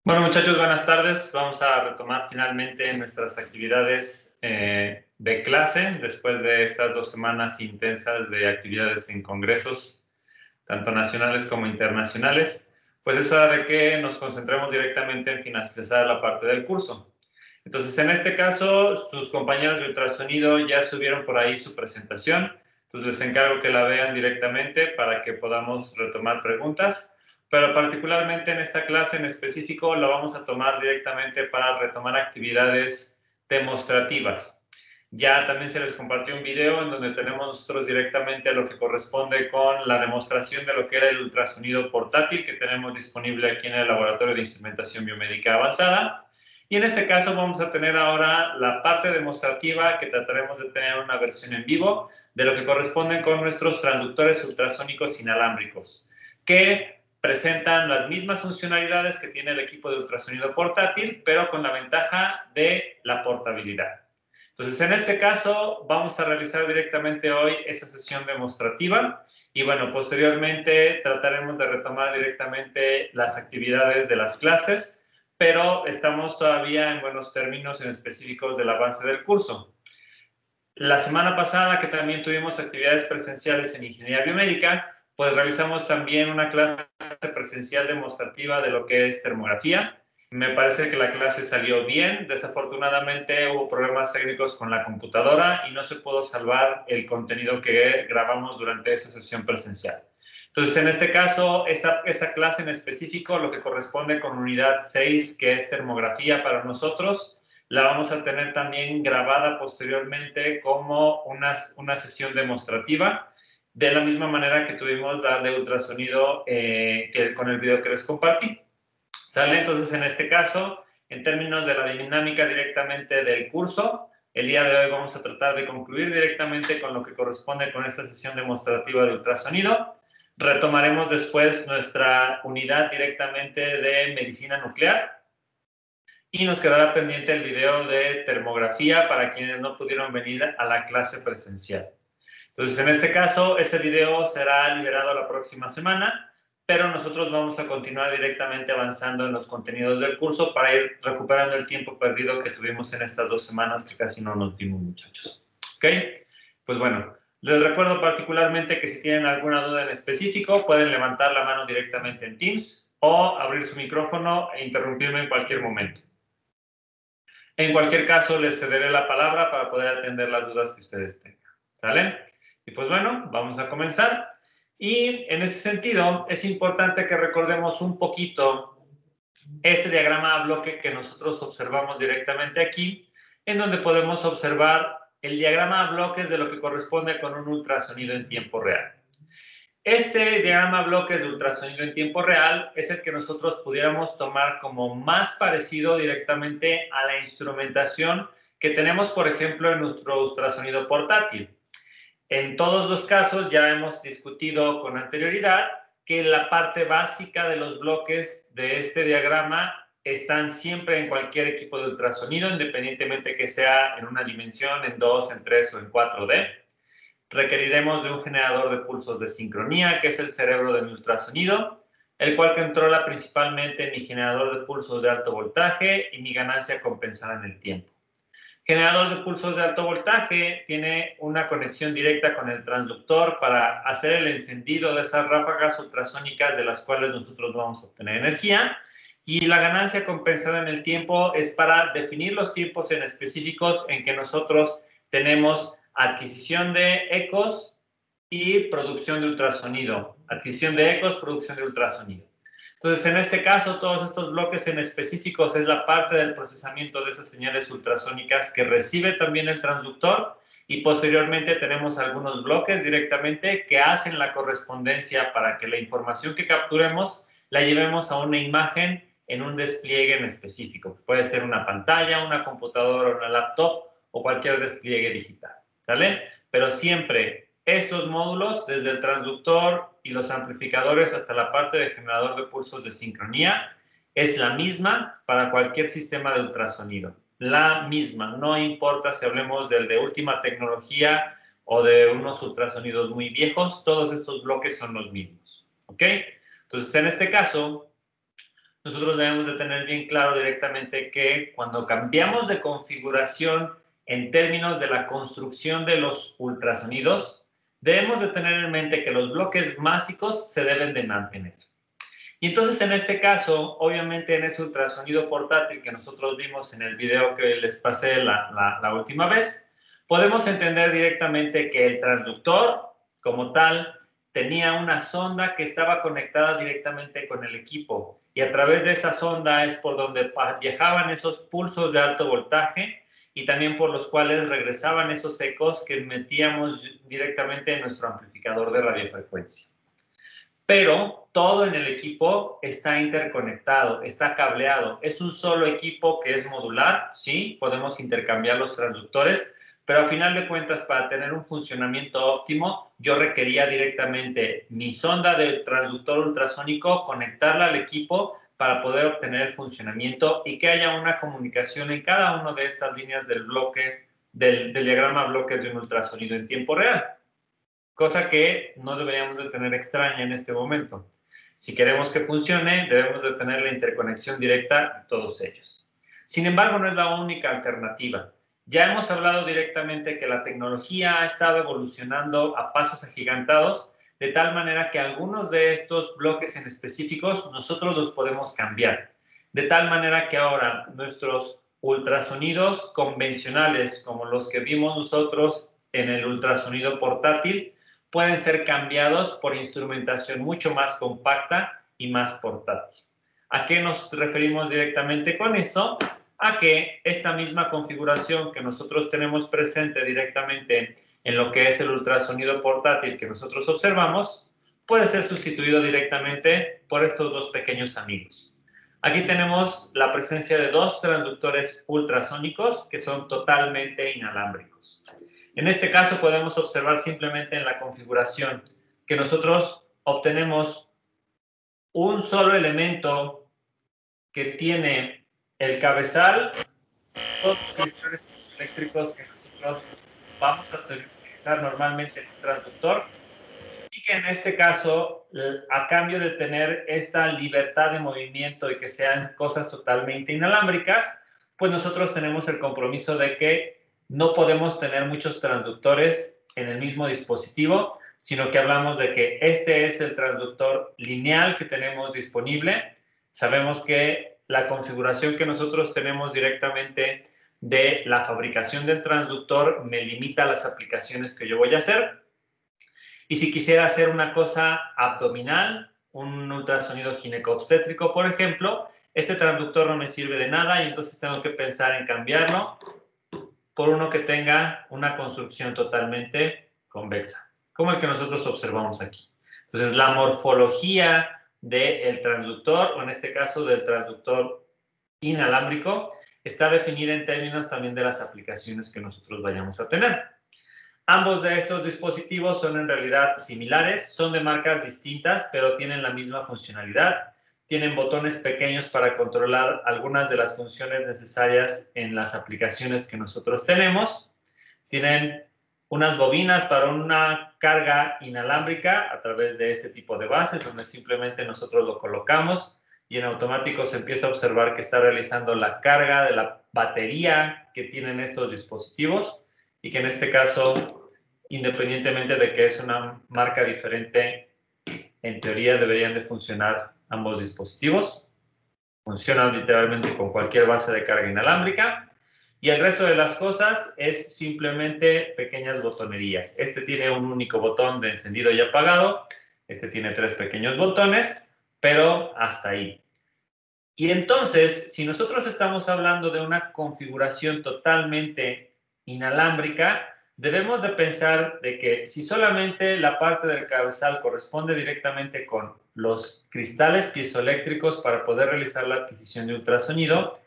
Bueno, muchachos, buenas tardes. Vamos a retomar finalmente nuestras actividades de clase después de estas 2 semanas intensas de actividades en congresos, tanto nacionales como internacionales. Pues es hora de que nos concentremos directamente en finalizar la parte del curso. Entonces, en este caso, sus compañeros de ultrasonido ya subieron por ahí su presentación. Entonces, les encargo que la vean directamente para que podamos retomar preguntas. Pero particularmente en esta clase en específico la vamos a tomar directamente para retomar actividades demostrativas. Ya también se les compartió un video en donde tenemos nosotros directamente lo que corresponde con la demostración de lo que era el ultrasonido portátil que tenemos disponible aquí en el Laboratorio de Instrumentación Biomédica Avanzada. Y en este caso vamos a tener ahora la parte demostrativa que trataremos de tener una versión en vivo de lo que corresponden con nuestros transductores ultrasónicos inalámbricos, que presentan las mismas funcionalidades que tiene el equipo de ultrasonido portátil, pero con la ventaja de la portabilidad. Entonces, en este caso, vamos a realizar directamente hoy esta sesión demostrativa y, bueno, posteriormente trataremos de retomar directamente las actividades de las clases, pero estamos todavía en buenos términos en específicos del avance del curso. La semana pasada, que también tuvimos actividades presenciales en Ingeniería Biomédica, pues realizamos también una clase presencial demostrativa de lo que es termografía. Me parece que la clase salió bien. Desafortunadamente hubo problemas técnicos con la computadora y no se pudo salvar el contenido que grabamos durante esa sesión presencial. Entonces, en este caso, esa clase en específico, lo que corresponde con unidad 6, que es termografía para nosotros, la vamos a tener también grabada posteriormente como una sesión demostrativa, de la misma manera que tuvimos la de ultrasonido con el video que les compartí. ¿Sale? Entonces, en este caso, en términos de la dinámica directamente del curso, el día de hoy vamos a tratar de concluir directamente con lo que corresponde con esta sesión demostrativa de ultrasonido. Retomaremos después nuestra unidad directamente de medicina nuclear y nos quedará pendiente el video de termografía para quienes no pudieron venir a la clase presencial. Entonces, en este caso, ese video será liberado la próxima semana, pero nosotros vamos a continuar directamente avanzando en los contenidos del curso para ir recuperando el tiempo perdido que tuvimos en estas 2 semanas que casi no nos vimos, muchachos. ¿Ok? Pues bueno, les recuerdo particularmente que si tienen alguna duda en específico, pueden levantar la mano directamente en Teams o abrir su micrófono e interrumpirme en cualquier momento. En cualquier caso, les cederé la palabra para poder atender las dudas que ustedes tengan. ¿Sale? Y pues bueno, vamos a comenzar. Y en ese sentido, es importante que recordemos un poquito este diagrama a bloque que nosotros observamos directamente aquí, en donde podemos observar el diagrama a bloques de lo que corresponde con un ultrasonido en tiempo real. Este diagrama a bloques de ultrasonido en tiempo real es el que nosotros pudiéramos tomar como más parecido directamente a la instrumentación que tenemos, por ejemplo, en nuestro ultrasonido portátil. En todos los casos ya hemos discutido con anterioridad que la parte básica de los bloques de este diagrama están siempre en cualquier equipo de ultrasonido, independientemente que sea en una dimensión, en 2, en 3 o en 4D. Requeriremos de un generador de pulsos de sincronía, que es el cerebro de mi ultrasonido, el cual controla principalmente mi generador de pulsos de alto voltaje y mi ganancia compensada en el tiempo. Generador de pulsos de alto voltaje tiene una conexión directa con el transductor para hacer el encendido de esas ráfagas ultrasónicas de las cuales nosotros vamos a obtener energía. Y la ganancia compensada en el tiempo es para definir los tiempos en específicos en que nosotros tenemos adquisición de ecos y producción de ultrasonido. Adquisición de ecos, producción de ultrasonido. Entonces, en este caso, todos estos bloques en específicos es la parte del procesamiento de esas señales ultrasónicas que recibe también el transductor y posteriormente tenemos algunos bloques directamente que hacen la correspondencia para que la información que capturemos la llevemos a una imagen en un despliegue en específico. Puede ser una pantalla, una computadora, una laptop o cualquier despliegue digital. ¿Sale? Pero siempre estos módulos, desde el transductor y los amplificadores hasta la parte de generador de pulsos de sincronía, es la misma para cualquier sistema de ultrasonido. La misma, no importa si hablemos del de última tecnología o de unos ultrasonidos muy viejos, todos estos bloques son los mismos. ¿Ok? Entonces, en este caso, nosotros debemos de tener bien claro directamente que cuando cambiamos de configuración en términos de la construcción de los ultrasonidos, debemos de tener en mente que los bloques básicos se deben de mantener. Y entonces en este caso, obviamente en ese ultrasonido portátil que nosotros vimos en el video que les pasé la última vez, podemos entender directamente que el transductor como tal tenía una sonda que estaba conectada directamente con el equipo y a través de esa sonda es por donde viajaban esos pulsos de alto voltaje y también por los cuales regresaban esos ecos que metíamos directamente en nuestro amplificador de radiofrecuencia. Pero todo en el equipo está interconectado, está cableado. Es un solo equipo que es modular, sí, podemos intercambiar los transductores, pero a final de cuentas, para tener un funcionamiento óptimo, yo requería directamente mi sonda de transductor ultrasónico, conectarla al equipo para poder obtener el funcionamiento y que haya una comunicación en cada una de estas líneas del bloque, del diagrama bloques de un ultrasonido en tiempo real. Cosa que no deberíamos de tener extraña en este momento. Si queremos que funcione, debemos de tener la interconexión directa de todos ellos. Sin embargo, no es la única alternativa. Ya hemos hablado directamente que la tecnología ha estado evolucionando a pasos agigantados, de tal manera que algunos de estos bloques en específicos nosotros los podemos cambiar. De tal manera que ahora nuestros ultrasonidos convencionales, como los que vimos nosotros en el ultrasonido portátil, pueden ser cambiados por instrumentación mucho más compacta y más portátil. ¿A qué nos referimos directamente con eso? A que esta misma configuración que nosotros tenemos presente directamente en lo que es el ultrasonido portátil que nosotros observamos, puede ser sustituido directamente por estos dos pequeños amigos. Aquí tenemos la presencia de dos transductores ultrasónicos que son totalmente inalámbricos. En este caso podemos observar simplemente en la configuración que nosotros obtenemos un solo elemento que tiene el cabezal, todos los cristales eléctricos que nosotros vamos a utilizar normalmente en un transductor y que en este caso, a cambio de tener esta libertad de movimiento y que sean cosas totalmente inalámbricas, pues nosotros tenemos el compromiso de que no podemos tener muchos transductores en el mismo dispositivo, sino que hablamos de que este es el transductor lineal que tenemos disponible. Sabemos que la configuración que nosotros tenemos directamente de la fabricación del transductor me limita a las aplicaciones que yo voy a hacer. Y si quisiera hacer una cosa abdominal, un ultrasonido gineco-obstétrico, por ejemplo, este transductor no me sirve de nada y entonces tengo que pensar en cambiarlo por uno que tenga una construcción totalmente convexa, como el que nosotros observamos aquí. Entonces, la morfología del transductor, o en este caso del transductor inalámbrico, está definida en términos también de las aplicaciones que nosotros vayamos a tener. Ambos de estos dispositivos son en realidad similares, son de marcas distintas, pero tienen la misma funcionalidad. Tienen botones pequeños para controlar algunas de las funciones necesarias en las aplicaciones que nosotros tenemos. Tienen unas bobinas para una carga inalámbrica a través de este tipo de bases, donde simplemente nosotros lo colocamos y en automático se empieza a observar que está realizando la carga de la batería que tienen estos dispositivos y que en este caso, independientemente de que es una marca diferente, en teoría deberían de funcionar ambos dispositivos. Funcionan literalmente con cualquier base de carga inalámbrica. Y el resto de las cosas es simplemente pequeñas botonerías. Este tiene un único botón de encendido y apagado. Este tiene 3 pequeños botones, pero hasta ahí. Y entonces, si nosotros estamos hablando de una configuración totalmente inalámbrica, debemos de pensar de que si solamente la parte del cabezal corresponde directamente con los cristales piezoeléctricos para poder realizar la adquisición de ultrasonido,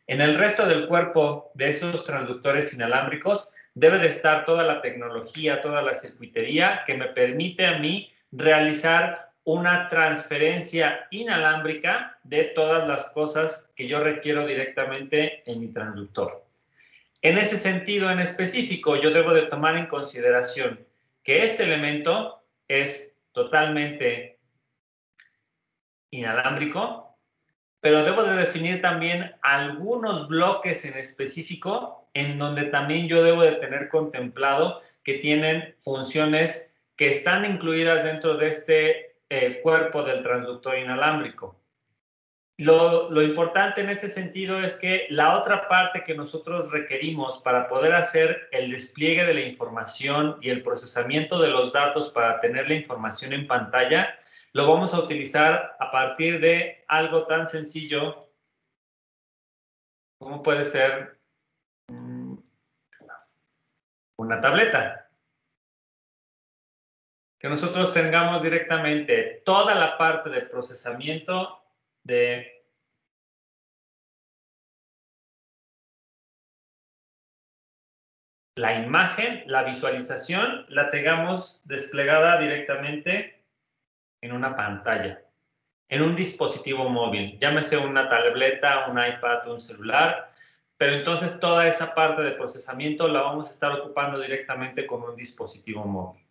en el resto del cuerpo de esos transductores inalámbricos debe de estar toda la tecnología, toda la circuitería que me permite a mí realizar una transferencia inalámbrica de todas las cosas que yo requiero directamente en mi transductor. En ese sentido en específico, yo debo de tomar en consideración que este elemento es totalmente inalámbrico, pero debo de definir también algunos bloques en específico en donde también yo debo de tener contemplado que tienen funciones que están incluidas dentro de este cuerpo del transductor inalámbrico. Lo importante en ese sentido es que la otra parte que nosotros requerimos para poder hacer el despliegue de la información y el procesamiento de los datos para tener la información en pantalla, lo vamos a utilizar a partir de algo tan sencillo como puede ser una tableta. Que nosotros tengamos directamente toda la parte de procesamiento de la imagen, la visualización, la tengamos desplegada directamente en una pantalla, en un dispositivo móvil, llámese una tableta, un iPad, un celular, pero entonces toda esa parte de procesamiento la vamos a estar ocupando directamente con un dispositivo móvil.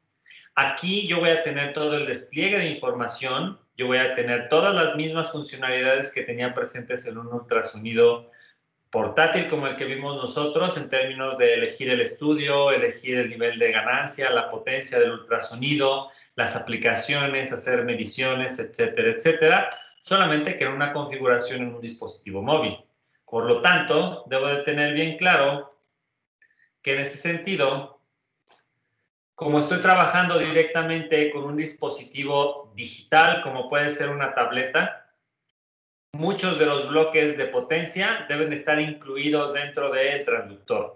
Aquí yo voy a tener todo el despliegue de información, yo voy a tener todas las mismas funcionalidades que tenía presentes en un ultrasonido portátil como el que vimos nosotros en términos de elegir el estudio, elegir el nivel de ganancia, la potencia del ultrasonido, las aplicaciones, hacer mediciones, etcétera, etcétera, solamente que en una configuración en un dispositivo móvil. Por lo tanto, debo de tener bien claro que en ese sentido, como estoy trabajando directamente con un dispositivo digital, como puede ser una tableta, muchos de los bloques de potencia deben estar incluidos dentro del transductor.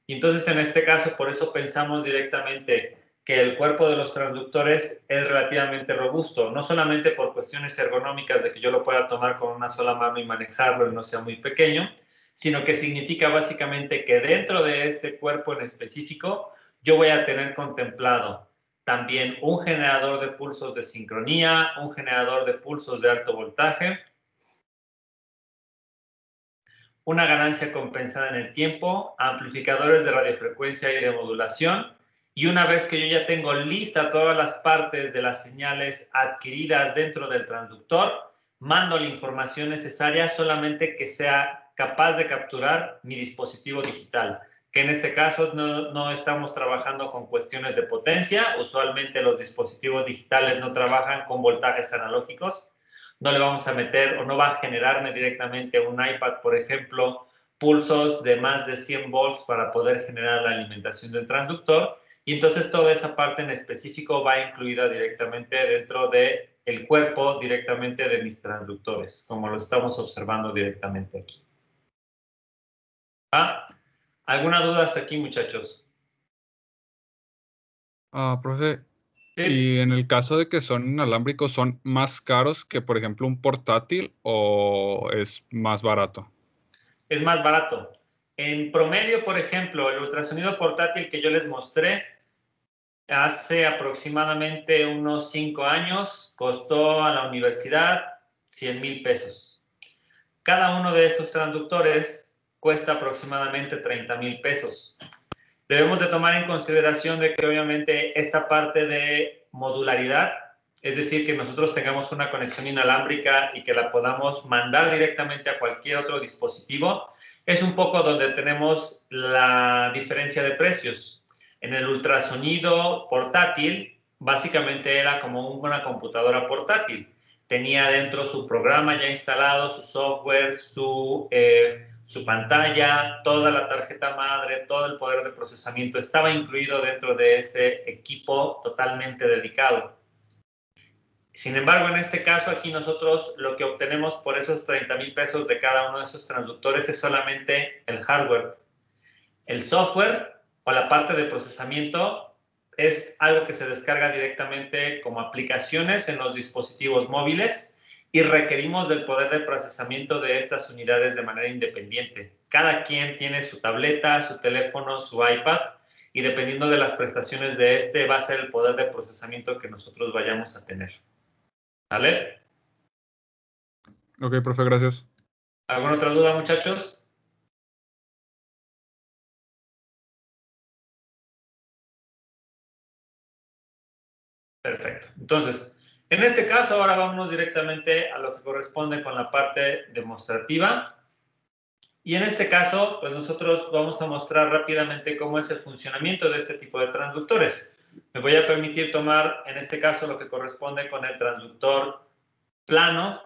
Y entonces, en este caso, por eso pensamos directamente que el cuerpo de los transductores es relativamente robusto, no solamente por cuestiones ergonómicas de que yo lo pueda tomar con una sola mano y manejarlo y no sea muy pequeño, sino que significa básicamente que dentro de este cuerpo en específico yo voy a tener contemplado también un generador de pulsos de sincronía, un generador de pulsos de alto voltaje, una ganancia compensada en el tiempo, amplificadores de radiofrecuencia y de modulación, y una vez que yo ya tengo lista todas las partes de las señales adquiridas dentro del transductor, mando la información necesaria solamente que sea capaz de capturar mi dispositivo digital, que en este caso no estamos trabajando con cuestiones de potencia, usualmente los dispositivos digitales no trabajan con voltajes analógicos, no le vamos a meter o no va a generarme directamente un iPad, por ejemplo, pulsos de más de 100 volts para poder generar la alimentación del transductor. Y entonces toda esa parte en específico va incluida directamente dentro del cuerpo, directamente de mis transductores, como lo estamos observando directamente aquí. ¿Ah? ¿Alguna duda hasta aquí, muchachos? Profe, Sí. y en el caso de que son inalámbricos, ¿son más caros que, por ejemplo, un portátil o es más barato? Es más barato. En promedio, por ejemplo, el ultrasonido portátil que yo les mostré hace aproximadamente unos 5 años costó a la universidad 100,000 pesos. Cada uno de estos transductores cuesta aproximadamente 30,000 pesos. Debemos de tomar en consideración de que obviamente esta parte de modularidad, es decir, que nosotros tengamos una conexión inalámbrica y que la podamos mandar directamente a cualquier otro dispositivo, es un poco donde tenemos la diferencia de precios. En el ultrasonido portátil, básicamente era como una computadora portátil. Tenía dentro su programa ya instalado, su software, su pantalla, toda la tarjeta madre, todo el poder de procesamiento estaba incluido dentro de ese equipo totalmente dedicado. Sin embargo, en este caso aquí nosotros lo que obtenemos por esos 30,000 pesos de cada uno de esos transductores es solamente el hardware. El software o la parte de procesamiento es algo que se descarga directamente como aplicaciones en los dispositivos móviles y requerimos del poder de procesamiento de estas unidades de manera independiente. Cada quien tiene su tableta, su teléfono, su iPad y dependiendo de las prestaciones de este va a ser el poder de procesamiento que nosotros vayamos a tener. ¿Vale? Ok, profe, gracias. ¿Alguna otra duda, muchachos? Perfecto. Entonces, En este caso, ahora vámonos directamente a lo que corresponde con la parte demostrativa. Y en este caso, pues nosotros vamos a mostrar rápidamente cómo es el funcionamiento de este tipo de transductores. Me voy a permitir tomar, en este caso, lo que corresponde con el transductor plano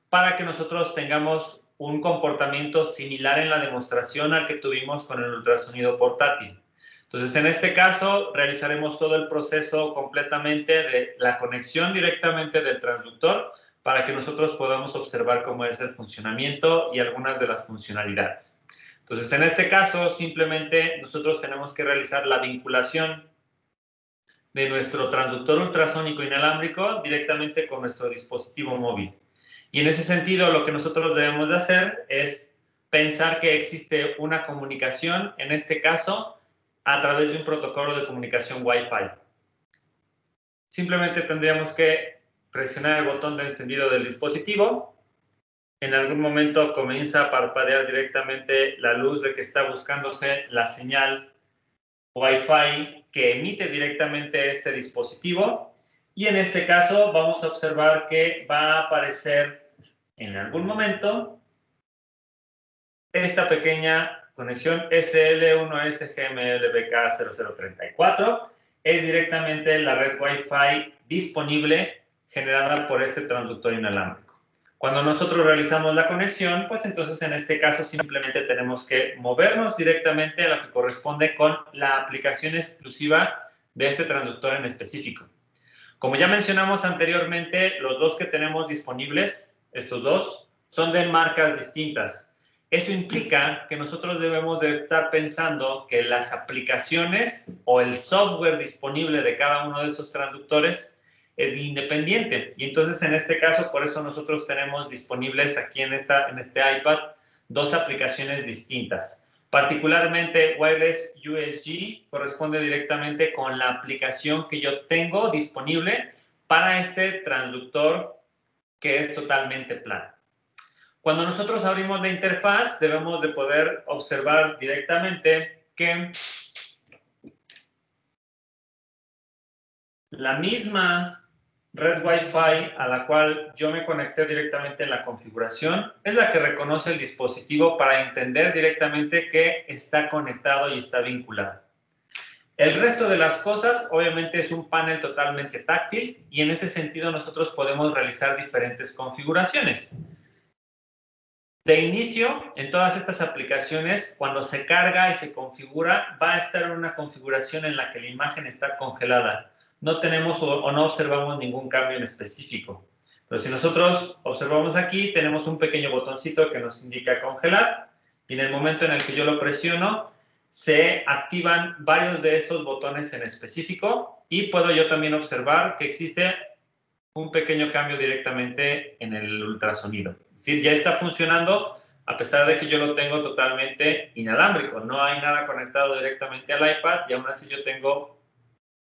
para que nosotros tengamos un comportamiento similar en la demostración al que tuvimos con el ultrasonido portátil. Entonces, en este caso, realizaremos todo el proceso completamente de la conexión directamente del transductor para que nosotros podamos observar cómo es el funcionamiento y algunas de las funcionalidades. Entonces, en este caso, simplemente nosotros tenemos que realizar la vinculación de nuestro transductor ultrasónico inalámbrico directamente con nuestro dispositivo móvil. Y en ese sentido, lo que nosotros debemos de hacer es pensar que existe una comunicación, en este caso, a través de un protocolo de comunicación Wi-Fi. Simplemente tendríamos que presionar el botón de encendido del dispositivo. En algún momento comienza a parpadear directamente la luz de que está buscándose la señal Wi-Fi que emite directamente este dispositivo. Y en este caso vamos a observar que va a aparecer en algún momento esta pequeña conexión SL1SGMLBK0034. Es directamente la red Wi-Fi disponible generada por este transductor inalámbrico. Cuando nosotros realizamos la conexión, pues entonces en este caso simplemente tenemos que movernos directamente a lo que corresponde con la aplicación exclusiva de este transductor en específico. Como ya mencionamos anteriormente, los dos que tenemos disponibles, estos dos, son de marcas distintas. Eso implica que nosotros debemos de estar pensando que las aplicaciones o el software disponible de cada uno de estos transductores es independiente. Y entonces, en este caso, por eso nosotros tenemos disponibles aquí en este iPad dos aplicaciones distintas. Particularmente, Wireless USG corresponde directamente con la aplicación que yo tengo disponible para este transductor que es totalmente plano. Cuando nosotros abrimos la interfaz, debemos de poder observar directamente que la misma red Wi-Fi a la cual yo me conecté directamente en la configuración es la que reconoce el dispositivo para entender directamente que está conectado y está vinculado. El resto de las cosas, obviamente, es un panel totalmente táctil y en ese sentido nosotros podemos realizar diferentes configuraciones. De inicio, en todas estas aplicaciones, cuando se carga y se configura, va a estar en una configuración en la que la imagen está congelada. No tenemos o no observamos ningún cambio en específico. Pero si nosotros observamos aquí, tenemos un pequeño botoncito que nos indica congelar y en el momento en el que yo lo presiono, se activan varios de estos botones en específico y puedo yo también observar que existe un pequeño cambio directamente en el ultrasonido. Es decir, ya está funcionando a pesar de que yo lo tengo totalmente inalámbrico. No hay nada conectado directamente al iPad y aún así yo tengo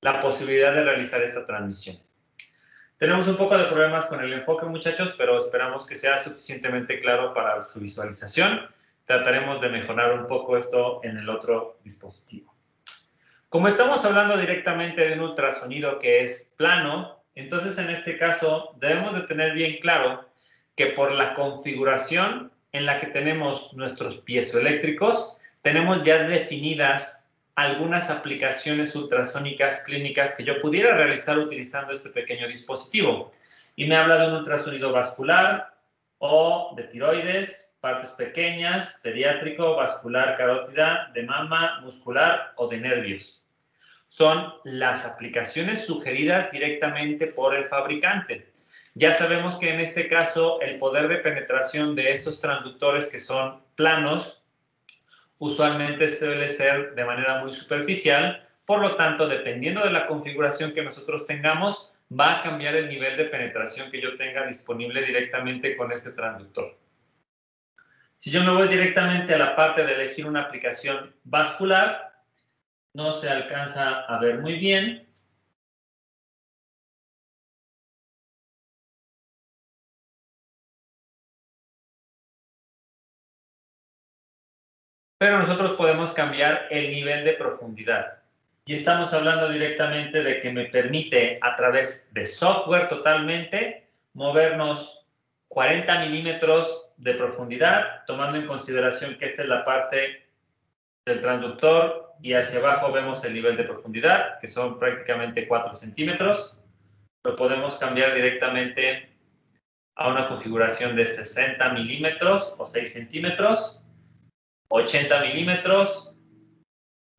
la posibilidad de realizar esta transmisión. Tenemos un poco de problemas con el enfoque, muchachos, pero esperamos que sea suficientemente claro para su visualización. Trataremos de mejorar un poco esto en el otro dispositivo. Como estamos hablando directamente de un ultrasonido que es plano, entonces en este caso debemos de tener bien claro que por la configuración en la que tenemos nuestros piezoeléctricos, tenemos ya definidas algunas aplicaciones ultrasónicas clínicas que yo pudiera realizar utilizando este pequeño dispositivo. Y me habla de un ultrasonido vascular o de tiroides, partes pequeñas, pediátrico, vascular, carótida, de mama, muscular o de nervios. Son las aplicaciones sugeridas directamente por el fabricante. Ya sabemos que en este caso el poder de penetración de estos transductores que son planos usualmente suele ser de manera muy superficial, por lo tanto, dependiendo de la configuración que nosotros tengamos, va a cambiar el nivel de penetración que yo tenga disponible directamente con este transductor. Si yo me voy directamente a la parte de elegir una aplicación vascular, no se alcanza a ver muy bien. Pero nosotros podemos cambiar el nivel de profundidad. Y estamos hablando directamente de que me permite, a través de software totalmente, movernos 40 milímetros de profundidad, tomando en consideración que esta es la parte del transductor y hacia abajo vemos el nivel de profundidad, que son prácticamente 4 centímetros. Lo podemos cambiar directamente a una configuración de 60 milímetros o 6 centímetros, 80 milímetros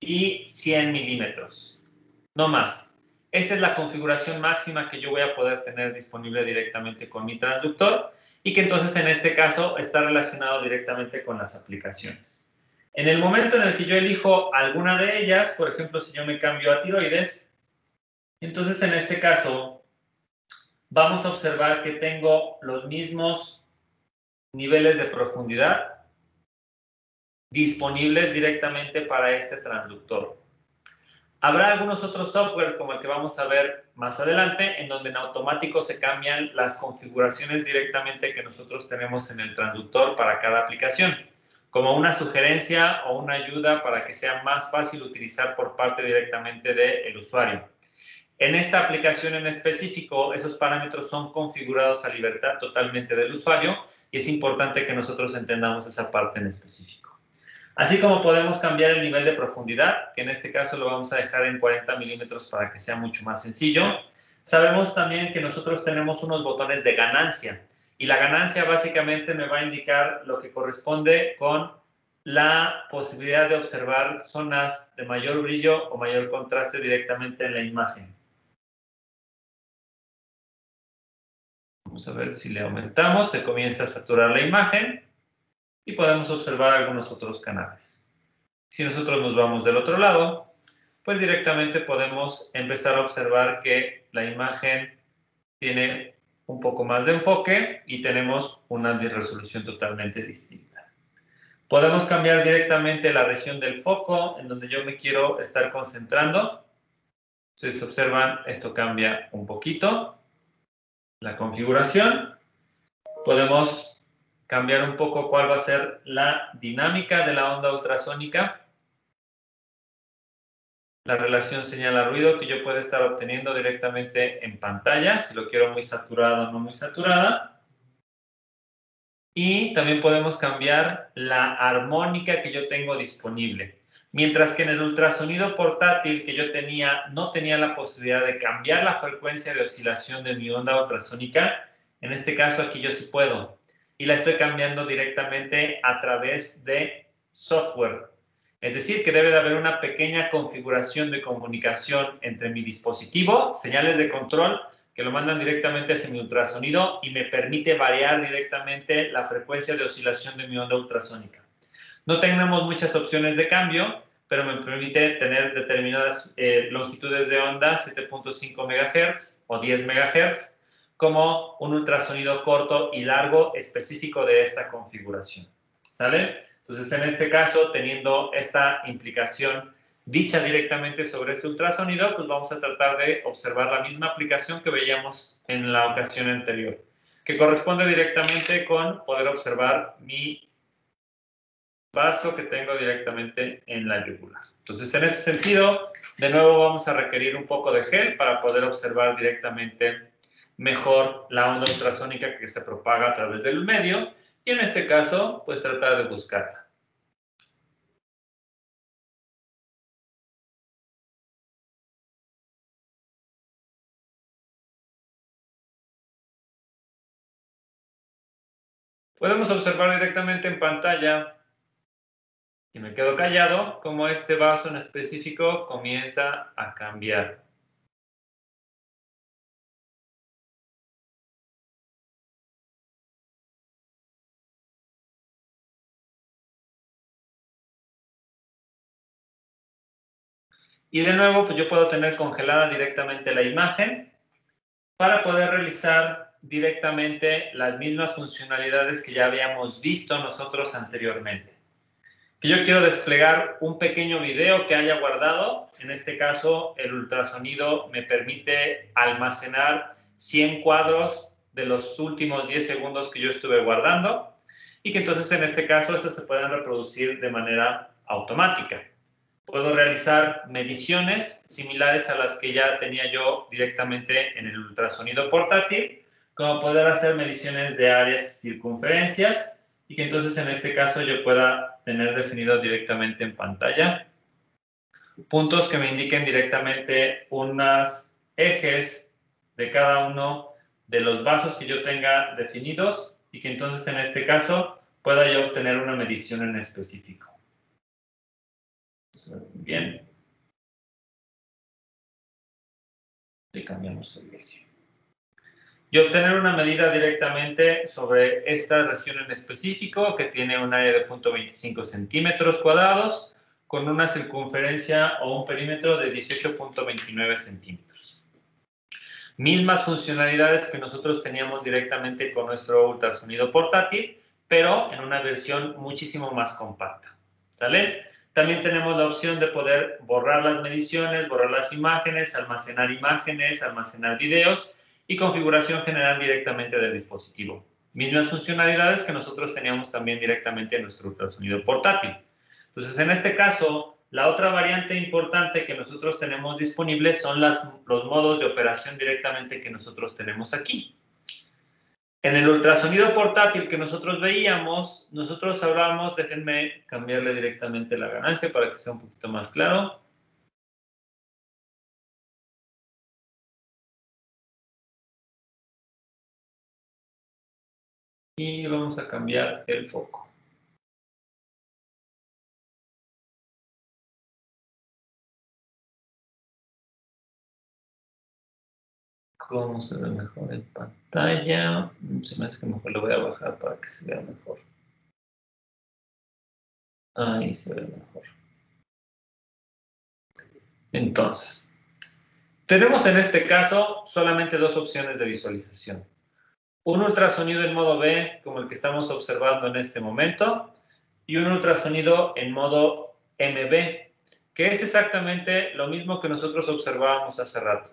y 100 milímetros. No más. Esta es la configuración máxima que yo voy a poder tener disponible directamente con mi transductor y que entonces en este caso está relacionado directamente con las aplicaciones. En el momento en el que yo elijo alguna de ellas, por ejemplo, si yo me cambio a tiroides, entonces en este caso vamos a observar que tengo los mismos niveles de profundidad disponibles directamente para este transductor. Habrá algunos otros softwares como el que vamos a ver más adelante, en donde en automático se cambian las configuraciones directamente que nosotros tenemos en el transductor para cada aplicación, como una sugerencia o una ayuda para que sea más fácil utilizar por parte directamente del usuario. En esta aplicación en específico, esos parámetros son configurados a libertad totalmente del usuario y es importante que nosotros entendamos esa parte en específico. Así como podemos cambiar el nivel de profundidad, que en este caso lo vamos a dejar en 40 milímetros para que sea mucho más sencillo. Sabemos también que nosotros tenemos unos botones de ganancia y la ganancia básicamente me va a indicar lo que corresponde con la posibilidad de observar zonas de mayor brillo o mayor contraste directamente en la imagen. Vamos a ver si le aumentamos, se comienza a saturar la imagen y podemos observar algunos otros canales. Si nosotros nos vamos del otro lado, pues directamente podemos empezar a observar que la imagen tiene un poco más de enfoque y tenemos una resolución totalmente distinta. Podemos cambiar directamente la región del foco en donde yo me quiero estar concentrando. Si se observan, esto cambia un poquito la configuración. Podemos cambiar un poco cuál va a ser la dinámica de la onda ultrasónica. La relación señal-ruido que yo puedo estar obteniendo directamente en pantalla, si lo quiero muy saturado o no muy saturada. Y también podemos cambiar la armónica que yo tengo disponible. Mientras que en el ultrasonido portátil que yo tenía, no tenía la posibilidad de cambiar la frecuencia de oscilación de mi onda ultrasónica, en este caso aquí yo sí puedo. Y la estoy cambiando directamente a través de software. Es decir, que debe de haber una pequeña configuración de comunicación entre mi dispositivo, señales de control, que lo mandan directamente hacia mi ultrasonido y me permite variar directamente la frecuencia de oscilación de mi onda ultrasónica. No tenemos muchas opciones de cambio, pero me permite tener determinadas longitudes de onda, 7.5 MHz o 10 MHz, como un ultrasonido corto y largo específico de esta configuración. ¿Sale? Entonces, en este caso, teniendo esta implicación dicha directamente sobre ese ultrasonido, pues vamos a tratar de observar la misma aplicación que veíamos en la ocasión anterior, que corresponde directamente con poder observar mi vaso que tengo directamente en la yugular. Entonces, en ese sentido, de nuevo vamos a requerir un poco de gel para poder observar directamente mejor la onda ultrasónica que se propaga a través del medio y en este caso, pues tratar de buscarla. Podemos observar directamente en pantalla, si me quedo callado, cómo este vaso en específico comienza a cambiar. Y de nuevo, pues yo puedo tener congelada directamente la imagen para poder realizar directamente las mismas funcionalidades que ya habíamos visto nosotros anteriormente. Que yo quiero desplegar un pequeño video que haya guardado. En este caso, el ultrasonido me permite almacenar 100 cuadros de los últimos 10 segundos que yo estuve guardando y que entonces en este caso estos se pueden reproducir de manera automática. Puedo realizar mediciones similares a las que ya tenía yo directamente en el ultrasonido portátil, como poder hacer mediciones de áreas y circunferencias, y que entonces en este caso yo pueda tener definido directamente en pantalla puntos que me indiquen directamente unos ejes de cada uno de los vasos que yo tenga definidos, y que entonces en este caso pueda yo obtener una medición en específico. Bien. Le cambiamos el eje. Y obtener una medida directamente sobre esta región en específico, que tiene un área de 0.25 centímetros cuadrados, con una circunferencia o un perímetro de 18.29 centímetros. Mismas funcionalidades que nosotros teníamos directamente con nuestro ultrasonido portátil, pero en una versión muchísimo más compacta. ¿Sale? También tenemos la opción de poder borrar las mediciones, borrar las imágenes, almacenar videos y configuración general directamente del dispositivo. Mismas funcionalidades que nosotros teníamos también directamente en nuestro ultrasonido portátil. Entonces, en este caso, la otra variante importante que nosotros tenemos disponible son los modos de operación directamente que nosotros tenemos aquí. En el ultrasonido portátil que nosotros veíamos, nosotros hablábamos, déjenme cambiarle directamente la ganancia para que sea un poquito más claro. Y vamos a cambiar el foco. ¿Cómo se ve mejor en pantalla? Se me hace que mejor lo voy a bajar para que se vea mejor. Ahí se ve mejor. Entonces, tenemos en este caso solamente dos opciones de visualización. Un ultrasonido en modo B, como el que estamos observando en este momento, y un ultrasonido en modo MB, que es exactamente lo mismo que nosotros observábamos hace rato.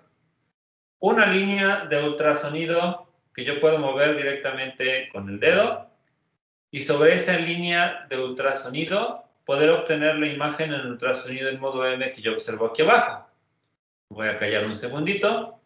Una línea de ultrasonido que yo puedo mover directamente con el dedo, y sobre esa línea de ultrasonido poder obtener la imagen en el ultrasonido en modo M que yo observo aquí abajo. Voy a callar un segundito.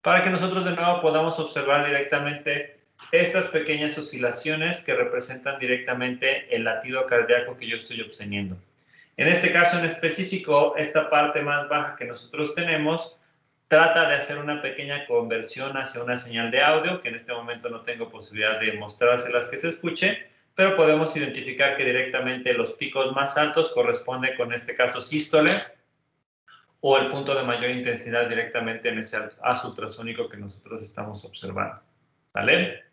Para que nosotros de nuevo podamos observar directamente estas pequeñas oscilaciones que representan directamente el latido cardíaco que yo estoy obteniendo. En este caso en específico, esta parte más baja que nosotros tenemos trata de hacer una pequeña conversión hacia una señal de audio, que en este momento no tengo posibilidad de mostrárselas que se escuche, pero podemos identificar que directamente los picos más altos corresponden con este caso sístole, o el punto de mayor intensidad directamente en ese haz ultrasónico que nosotros estamos observando. ¿Vale?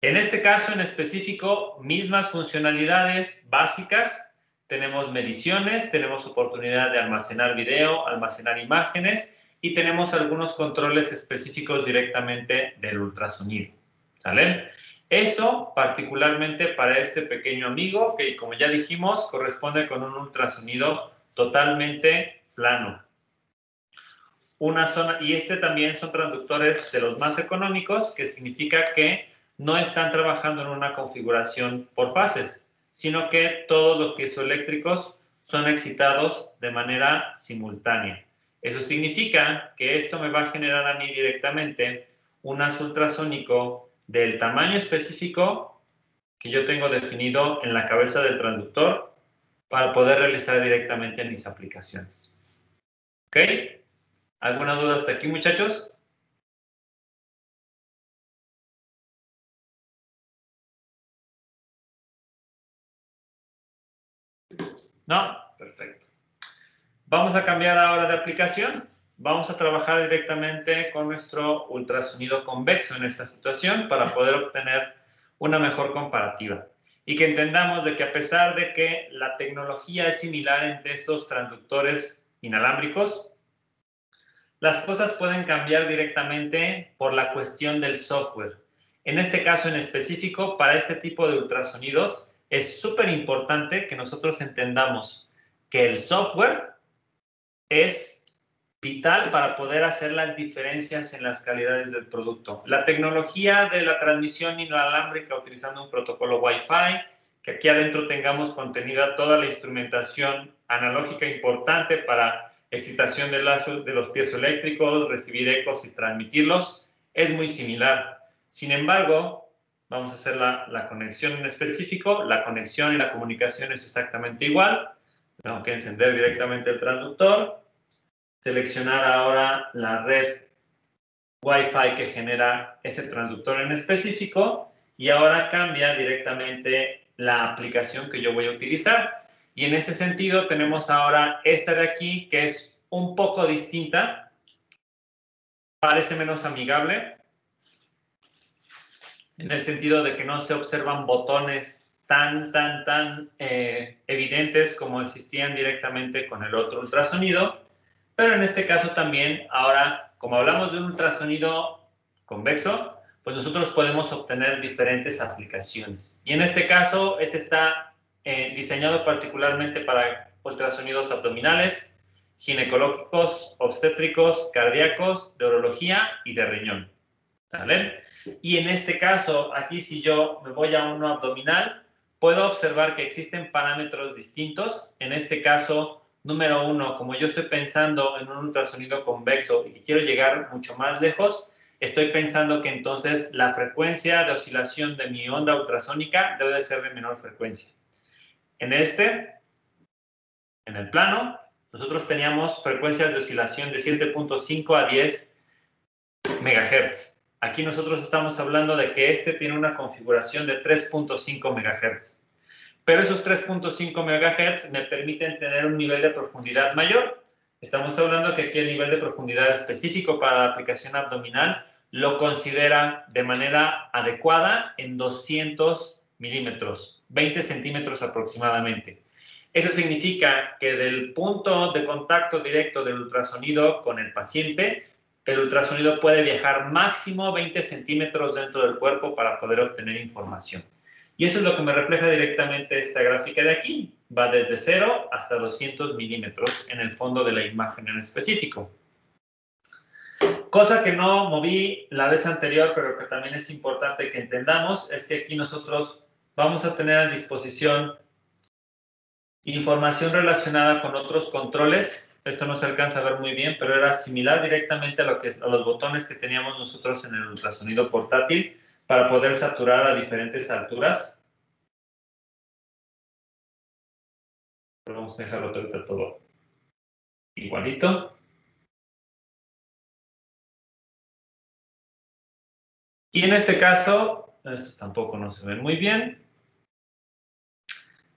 En este caso en específico, mismas funcionalidades básicas. Tenemos mediciones, tenemos oportunidad de almacenar video, almacenar imágenes y tenemos algunos controles específicos directamente del ultrasonido. ¿Sale? Eso particularmente para este pequeño amigo que, como ya dijimos, corresponde con un ultrasonido totalmente plano. Una zona, y también son transductores de los más económicos, que significa que no están trabajando en una configuración por fases, sino que todos los piezoeléctricos son excitados de manera simultánea. Eso significa que esto me va a generar a mí directamente un haz ultrasónico del tamaño específico que yo tengo definido en la cabeza del transductor para poder realizar directamente mis aplicaciones. ¿Ok? ¿Alguna duda hasta aquí, muchachos? ¿No? Perfecto. Vamos a cambiar ahora de aplicación. Vamos a trabajar directamente con nuestro ultrasonido convexo en esta situación para poder obtener una mejor comparativa. Y que entendamos de que a pesar de que la tecnología es similar entre estos transductores inalámbricos, las cosas pueden cambiar directamente por la cuestión del software. En este caso en específico, para este tipo de ultrasonidos, es súper importante que nosotros entendamos que el software es vital para poder hacer las diferencias en las calidades del producto. La tecnología de la transmisión inalámbrica utilizando un protocolo Wi-Fi, que aquí adentro tengamos contenida toda la instrumentación analógica importante para excitación de los piezoeléctricos, recibir ecos y transmitirlos, es muy similar. Sin embargo, vamos a hacer la conexión en específico. La conexión y la comunicación es exactamente igual. Tengo que encender directamente el transductor, seleccionar ahora la red Wi-Fi que genera ese transductor en específico y ahora cambia directamente la aplicación que yo voy a utilizar. Y en ese sentido tenemos ahora esta de aquí, que es un poco distinta, parece menos amigable, en el sentido de que no se observan botones tan evidentes como existían directamente con el otro ultrasonido, pero en este caso también, ahora, como hablamos de un ultrasonido convexo, pues nosotros podemos obtener diferentes aplicaciones. Y en este caso, este está diseñado particularmente para ultrasonidos abdominales, ginecológicos, obstétricos, cardíacos, de urología y de riñón. ¿Vale? Y en este caso, aquí si yo me voy a uno abdominal, puedo observar que existen parámetros distintos. En este caso, número 1, como yo estoy pensando en un ultrasonido convexo y que quiero llegar mucho más lejos, estoy pensando que entonces la frecuencia de oscilación de mi onda ultrasónica debe ser de menor frecuencia. En el plano, nosotros teníamos frecuencias de oscilación de 7.5 a 10 MHz. Aquí nosotros estamos hablando de que este tiene una configuración de 3.5 MHz. Pero esos 3.5 MHz me permiten tener un nivel de profundidad mayor. Estamos hablando que aquí el nivel de profundidad específico para la aplicación abdominal lo considera de manera adecuada en 200 milímetros, 20 centímetros aproximadamente. Eso significa que del punto de contacto directo del ultrasonido con el paciente, el ultrasonido puede viajar máximo 20 centímetros dentro del cuerpo para poder obtener información. Y eso es lo que me refleja directamente esta gráfica de aquí. Va desde 0 hasta 200 milímetros en el fondo de la imagen en específico. Cosa que no moví la vez anterior, pero que también es importante que entendamos, es que aquí nosotros vamos a tener a disposición información relacionada con otros controles. Esto no se alcanza a ver muy bien, pero era similar directamente a los botones que teníamos nosotros en el ultrasonido portátil para poder saturar a diferentes alturas. Pero vamos a dejarlo todo igualito. Y en este caso, esto tampoco no se ve muy bien,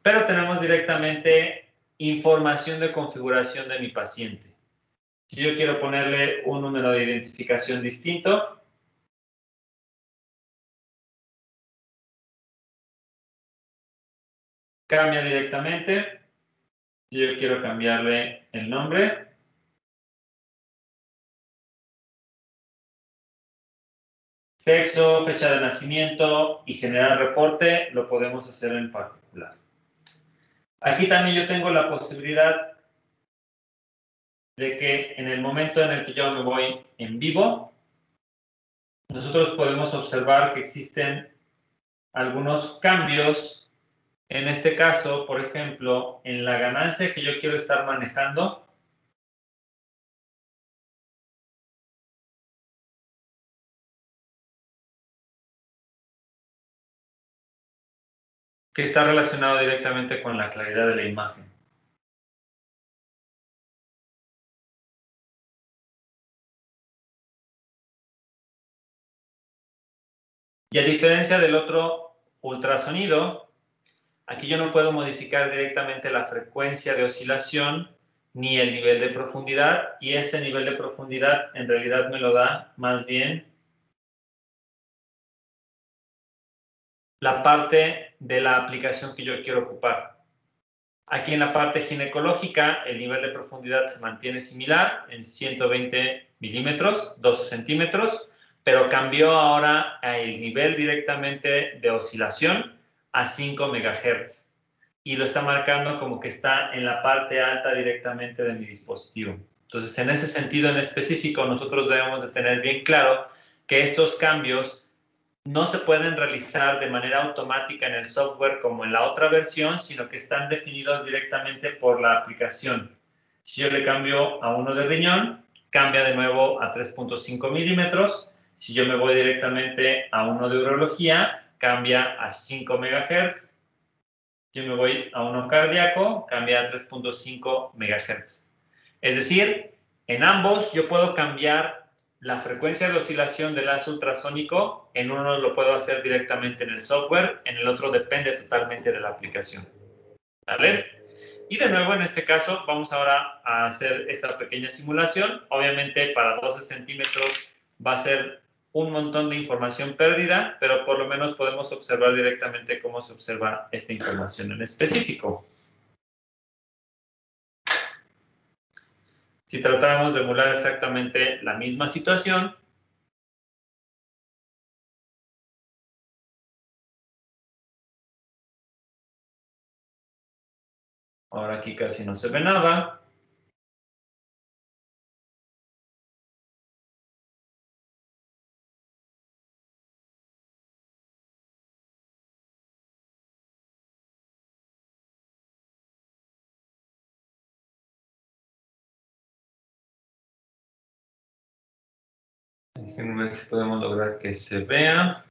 pero tenemos directamente información de configuración de mi paciente. Si yo quiero ponerle un número de identificación distinto, cambia directamente. Si yo quiero cambiarle el nombre, sexo, fecha de nacimiento y generar reporte, lo podemos hacer en particular. Aquí también yo tengo la posibilidad de que en el momento en el que yo me voy en vivo, nosotros podemos observar que existen algunos cambios. En este caso, por ejemplo, en la ganancia que yo quiero estar manejando, que está relacionado directamente con la claridad de la imagen. Y a diferencia del otro ultrasonido, aquí yo no puedo modificar directamente la frecuencia de oscilación ni el nivel de profundidad, y ese nivel de profundidad en realidad me lo da más bien la parte de la aplicación que yo quiero ocupar. Aquí en la parte ginecológica, el nivel de profundidad se mantiene similar en 120 milímetros, 12 centímetros, pero cambió ahora el nivel directamente de oscilación a 5 MHz. Y lo está marcando como que está en la parte alta directamente de mi dispositivo. Entonces, en ese sentido en específico, nosotros debemos de tener bien claro que estos cambios no se pueden realizar de manera automática en el software como en la otra versión, sino que están definidos directamente por la aplicación. Si yo le cambio a uno de riñón, cambia de nuevo a 3.5 milímetros. Si yo me voy directamente a uno de urología, cambia a 5 MHz. Si yo me voy a uno cardíaco, cambia a 3.5 MHz. Es decir, en ambos yo puedo cambiar la frecuencia de oscilación del lazo ultrasónico. En uno lo puedo hacer directamente en el software, en el otro depende totalmente de la aplicación. ¿Vale? Y de nuevo, en este caso, vamos ahora a hacer esta pequeña simulación. Obviamente, para 12 centímetros va a ser un montón de información perdida, pero por lo menos podemos observar directamente cómo se observa esta información en específico. Si tratáramos de emular exactamente la misma situación, ahora aquí casi no se ve nada. Déjenme ver si podemos lograr que se vea.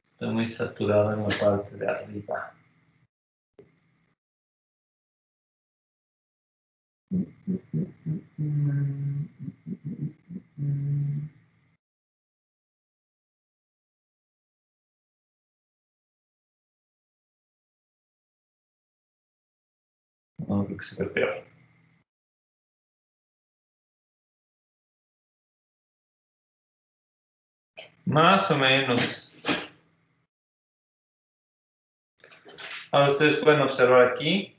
Está muy saturado en la parte de arriba. No, creo que se ve peor. Más o menos. Ahora ustedes pueden observar aquí.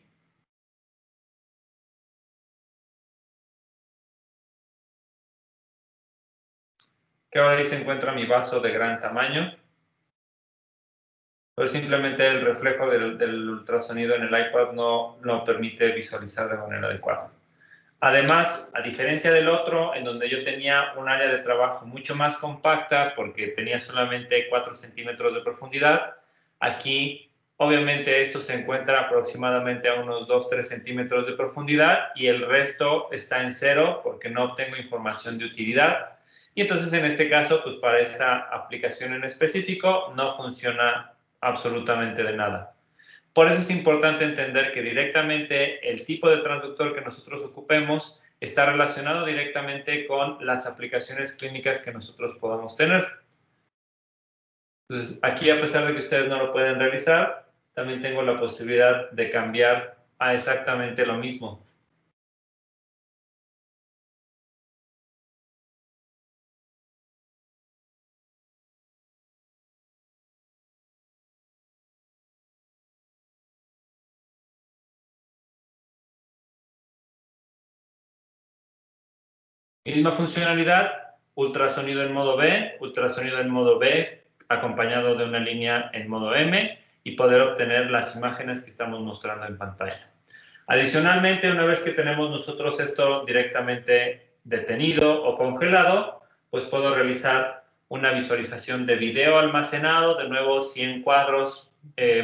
Que ahora ahí se encuentra mi vaso de gran tamaño. Pero simplemente el reflejo del ultrasonido en el iPad no permite visualizar de manera adecuada. Además, a diferencia del otro, en donde yo tenía un área de trabajo mucho más compacta porque tenía solamente 4 centímetros de profundidad, aquí obviamente esto se encuentra aproximadamente a unos 2-3 centímetros de profundidad y el resto está en cero porque no obtengo información de utilidad. Y entonces en este caso, pues para esta aplicación en específico no funciona absolutamente de nada. Por eso es importante entender que directamente el tipo de transductor que nosotros ocupemos está relacionado directamente con las aplicaciones clínicas que nosotros podamos tener. Entonces, aquí, a pesar de que ustedes no lo pueden realizar, también tengo la posibilidad de cambiar a exactamente lo mismo. Misma funcionalidad, ultrasonido en modo B, ultrasonido en modo B, acompañado de una línea en modo M y poder obtener las imágenes que estamos mostrando en pantalla. Adicionalmente, una vez que tenemos nosotros esto directamente detenido o congelado, pues puedo realizar una visualización de video almacenado, de nuevo 100 cuadros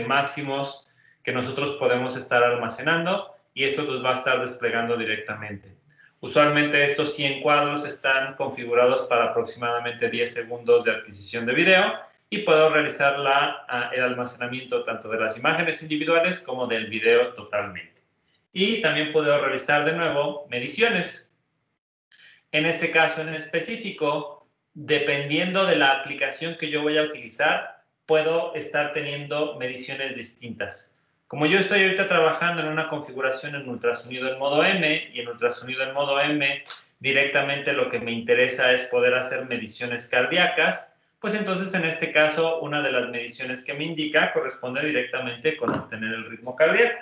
máximos que nosotros podemos estar almacenando y esto nos va a estar desplegando directamente. Usualmente estos 100 cuadros están configurados para aproximadamente 10 segundos de adquisición de video y puedo realizar el almacenamiento tanto de las imágenes individuales como del video totalmente. Y también puedo realizar de nuevo mediciones. En este caso en específico, dependiendo de la aplicación que yo voy a utilizar, puedo estar teniendo mediciones distintas. Como yo estoy ahorita trabajando en una configuración en ultrasonido en modo M y en ultrasonido en modo M directamente lo que me interesa es poder hacer mediciones cardíacas, pues entonces en este caso una de las mediciones que me indica corresponde directamente con obtener el ritmo cardíaco.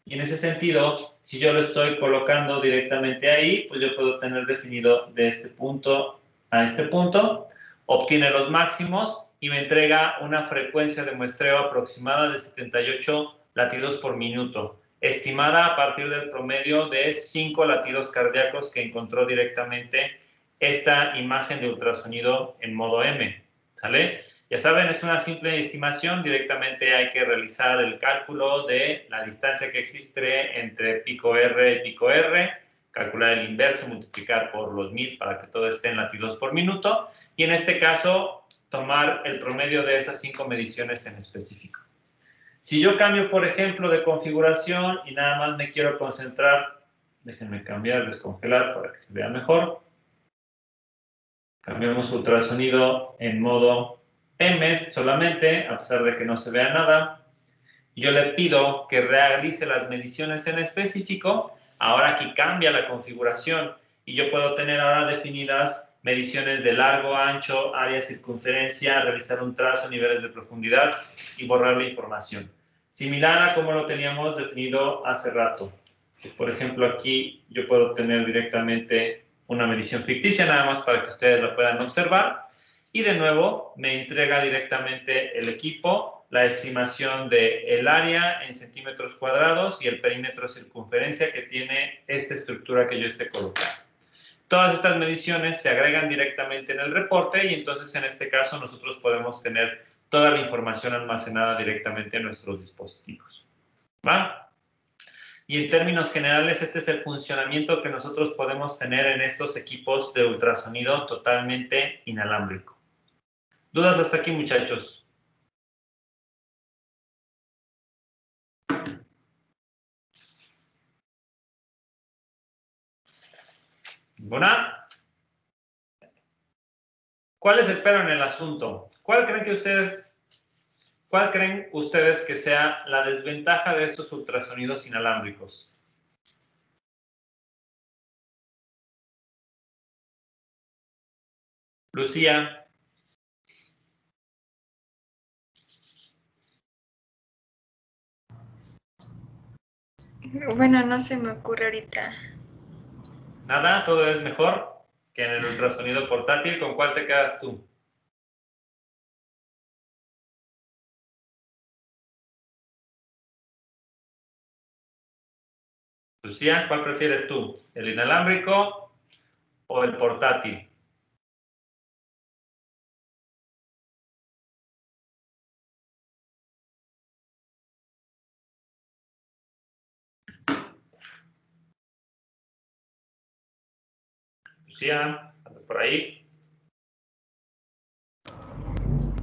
Y en ese sentido, si yo lo estoy colocando directamente ahí, pues yo puedo tener definido de este punto a este punto, obtiene los máximos y me entrega una frecuencia de muestreo aproximada de 78 latidos por minuto, estimada a partir del promedio de 5 latidos cardíacos que encontró directamente esta imagen de ultrasonido en modo M, ¿sale? Ya saben, es una simple estimación, directamente hay que realizar el cálculo de la distancia que existe entre pico R y pico R, calcular el inverso, multiplicar por los 1000 para que todo esté en latidos por minuto, y en este caso tomar el promedio de esas 5 mediciones en específico. Si yo cambio, por ejemplo, de configuración y nada más me quiero concentrar, déjenme cambiar, descongelar para que se vea mejor. Cambiamos ultrasonido en modo M solamente, a pesar de que no se vea nada. Yo le pido que realice las mediciones en específico. Ahora aquí cambia la configuración y yo puedo tener ahora definidas mediciones de largo, ancho, área, circunferencia, realizar un trazo, niveles de profundidad y borrar la información. Similar a como lo teníamos definido hace rato. Por ejemplo, aquí yo puedo tener directamente una medición ficticia, nada más para que ustedes la puedan observar. Y de nuevo, me entrega directamente el equipo la estimación del área en centímetros cuadrados y el perímetro circunferencia que tiene esta estructura que yo esté colocando. Todas estas mediciones se agregan directamente en el reporte y entonces en este caso nosotros podemos tener toda la información almacenada directamente en nuestros dispositivos. ¿Va? Y en términos generales, este es el funcionamiento que nosotros podemos tener en estos equipos de ultrasonido totalmente inalámbrico. ¿Dudas hasta aquí, muchachos? ¿Ninguna? ¿Cuál es el pero en el asunto? ¿Cuál creen ustedes que sea la desventaja de estos ultrasonidos inalámbricos? Lucía. Bueno, no se me ocurre ahorita. Nada, todo es mejor que en el ultrasonido portátil. ¿Con cuál te quedas tú? Lucía, ¿cuál prefieres tú? ¿El inalámbrico o el portátil? Lucía, ¿andas por ahí?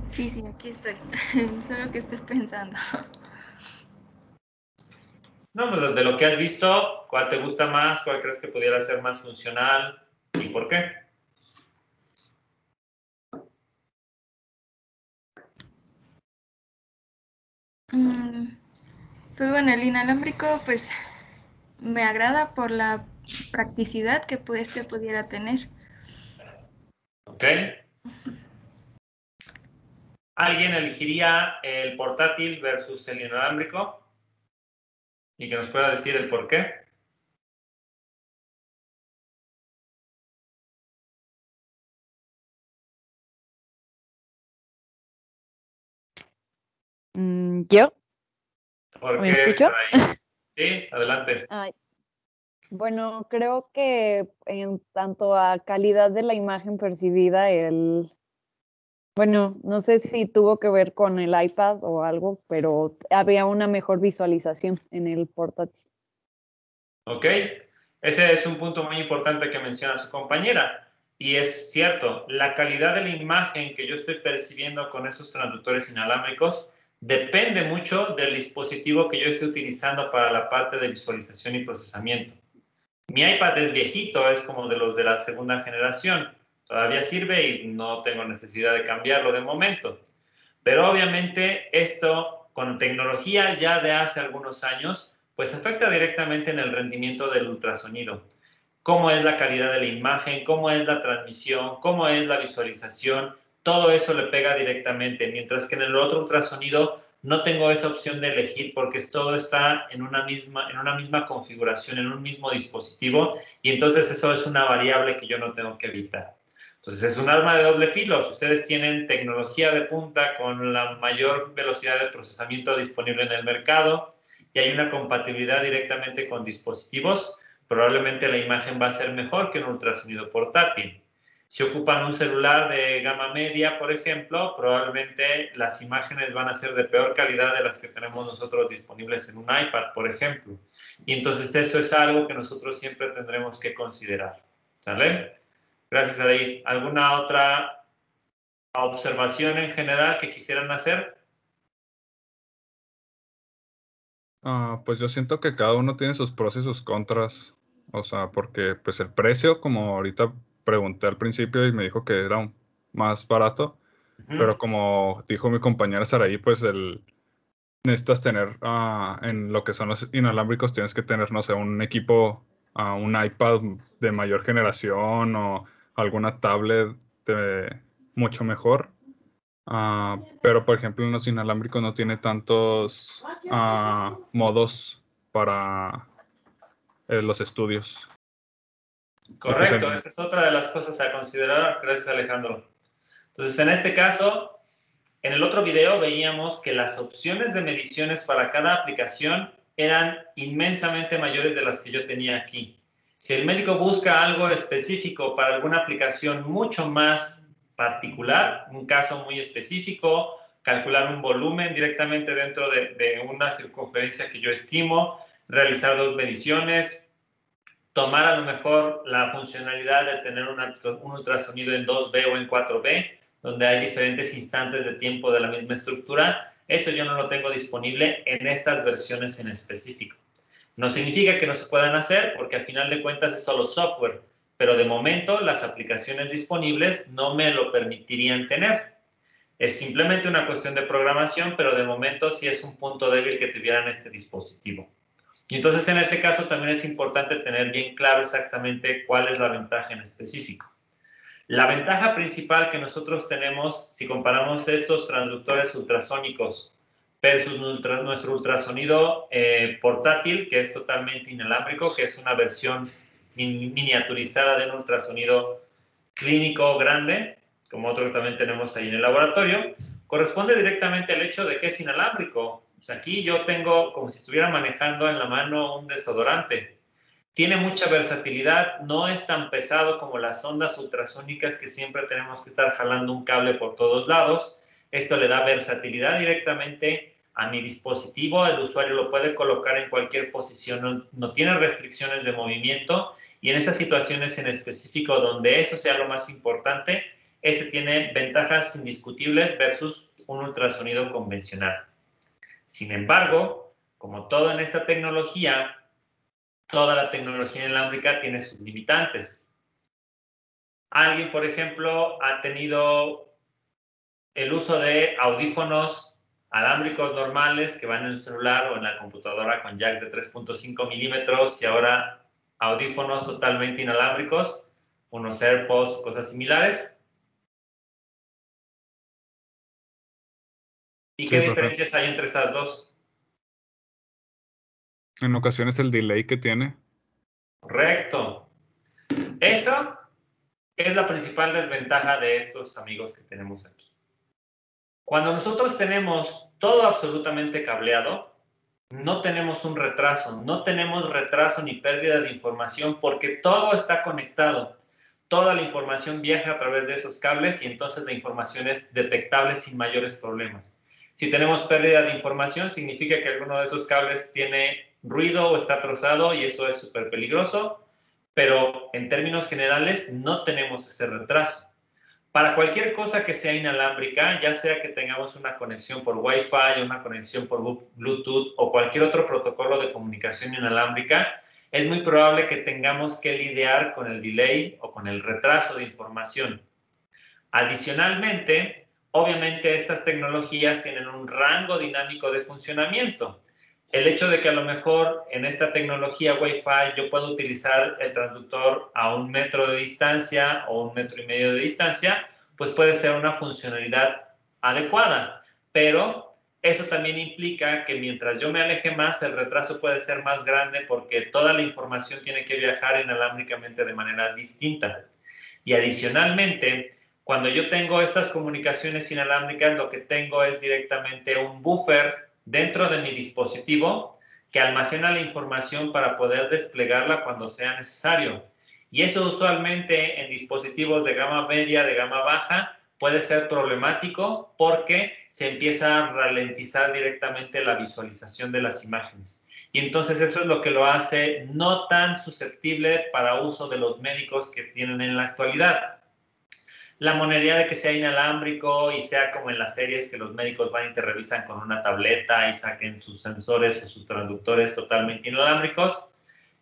Sí, aquí estoy. Solo que estoy pensando. No, pues de lo que has visto, ¿cuál te gusta más? ¿Cuál crees que pudiera ser más funcional? ¿Y por qué? Pues bueno, el inalámbrico pues me agrada por la practicidad que pudiera tener. ¿Ok? ¿Alguien elegiría el portátil versus el inalámbrico? Y que nos pueda decir el por qué. ¿Yo? ¿Por ¿Me qué escucho? estar ahí? Sí, adelante. Bueno, creo que en tanto a calidad de la imagen percibida, bueno, no sé si tuvo que ver con el iPad o algo, pero había una mejor visualización en el portátil. ¿Ok? Ese es un punto muy importante que menciona su compañera. Y es cierto, la calidad de la imagen que yo estoy percibiendo con esos transductores inalámbricos depende mucho del dispositivo que yo esté utilizando para la parte de visualización y procesamiento. Mi iPad es viejito, es como de los de la segunda generación. Todavía sirve y no tengo necesidad de cambiarlo de momento. Pero obviamente esto, con tecnología ya de hace algunos años, pues afecta directamente en el rendimiento del ultrasonido. Cómo es la calidad de la imagen, cómo es la transmisión, cómo es la visualización, todo eso le pega directamente, mientras que en el otro ultrasonido no tengo esa opción de elegir porque todo está en una misma configuración, en un mismo dispositivo, y entonces eso es una variable que yo no tengo que evitar. Entonces, es un arma de doble filo. Si ustedes tienen tecnología de punta con la mayor velocidad de procesamiento disponible en el mercado y hay una compatibilidad directamente con dispositivos, probablemente la imagen va a ser mejor que un ultrasonido portátil. Si ocupan un celular de gama media, por ejemplo, probablemente las imágenes van a ser de peor calidad de las que tenemos nosotros disponibles en un iPad, por ejemplo. Y entonces eso es algo que nosotros siempre tendremos que considerar. ¿Sale? Gracias, Adair. ¿Alguna otra observación en general que quisieran hacer? Pues yo siento que cada uno tiene sus pros y sus contras. O sea, porque pues el precio, como ahorita pregunté al principio y me dijo que era más barato, pero como dijo mi compañera Saraí, pues necesitas tener en lo que son los inalámbricos, tienes que tener, no sé, un equipo, un iPad de mayor generación o alguna tablet mucho mejor. Pero, por ejemplo, en los inalámbricos no tiene tantos modos para los estudios. Y pues Correcto, esa es otra de las cosas a considerar. Gracias, Alejandro. Entonces, en este caso, en el otro video veíamos que las opciones de mediciones para cada aplicación eran inmensamente mayores de las que yo tenía aquí. Si el médico busca algo específico para alguna aplicación mucho más particular, un caso muy específico, calcular un volumen directamente dentro de una circunferencia que yo estimo, realizar 2 mediciones, tomar a lo mejor la funcionalidad de tener un ultrasonido en 2B o en 4B, donde hay diferentes instantes de tiempo de la misma estructura. Eso yo no lo tengo disponible en estas versiones en específico. No significa que no se puedan hacer, porque al final de cuentas es solo software, pero de momento las aplicaciones disponibles no me lo permitirían tener. Es simplemente una cuestión de programación, pero de momento sí es un punto débil que tuvieran este dispositivo. Y entonces en ese caso también es importante tener bien claro exactamente cuál es la ventaja en específico. La ventaja principal que nosotros tenemos, si comparamos estos transductores ultrasónicos versus nuestro ultrasonido portátil, que es totalmente inalámbrico, que es una versión miniaturizada de un ultrasonido clínico grande, como otro que también tenemos ahí en el laboratorio, corresponde directamente al hecho de que es inalámbrico. O sea, aquí yo tengo como si estuviera manejando en la mano un desodorante. Tiene mucha versatilidad, no es tan pesado como las ondas ultrasónicas que siempre tenemos que estar jalando un cable por todos lados. Esto le da versatilidad directamente a mi dispositivo, el usuario lo puede colocar en cualquier posición, no tiene restricciones de movimiento y en esas situaciones en específico donde eso sea lo más importante, este tiene ventajas indiscutibles versus un ultrasonido convencional. Sin embargo, como todo en esta tecnología, toda la tecnología inalámbrica tiene sus limitantes. Alguien, por ejemplo, ha tenido el uso de audífonos alámbricos normales que van en el celular o en la computadora con jack de 3.5 milímetros y ahora audífonos totalmente inalámbricos, unos AirPods o cosas similares. ¿Y qué diferencias hay entre esas dos? En ocasiones el delay que tiene. Correcto. Eso es la principal desventaja de estos amigos que tenemos aquí. Cuando nosotros tenemos todo absolutamente cableado, no tenemos un retraso, no tenemos retraso ni pérdida de información porque todo está conectado. Toda la información viaja a través de esos cables y entonces la información es detectable sin mayores problemas. Si tenemos pérdida de información, significa que alguno de esos cables tiene ruido o está trozado y eso es súper peligroso, pero en términos generales no tenemos ese retraso. Para cualquier cosa que sea inalámbrica, ya sea que tengamos una conexión por Wi-Fi, una conexión por Bluetooth o cualquier otro protocolo de comunicación inalámbrica, es muy probable que tengamos que lidiar con el delay o con el retraso de información. Adicionalmente, obviamente estas tecnologías tienen un rango dinámico de funcionamiento. El hecho de que a lo mejor en esta tecnología Wi-Fi yo puedo utilizar el transductor a 1 metro de distancia o 1,5 metros de distancia, pues puede ser una funcionalidad adecuada. Pero eso también implica que mientras yo me aleje más, el retraso puede ser más grande porque toda la información tiene que viajar inalámbricamente de manera distinta. Y adicionalmente, cuando yo tengo estas comunicaciones inalámbricas, lo que tengo es directamente un buffer dentro de mi dispositivo que almacena la información para poder desplegarla cuando sea necesario. Y eso usualmente en dispositivos de gama media, de gama baja, puede ser problemático porque se empieza a ralentizar directamente la visualización de las imágenes. Y entonces eso es lo que lo hace no tan susceptible para uso de los médicos que tienen en la actualidad. La monería de que sea inalámbrico y sea como en las series que los médicos van y te revisan con una tableta y saquen sus sensores o sus transductores totalmente inalámbricos,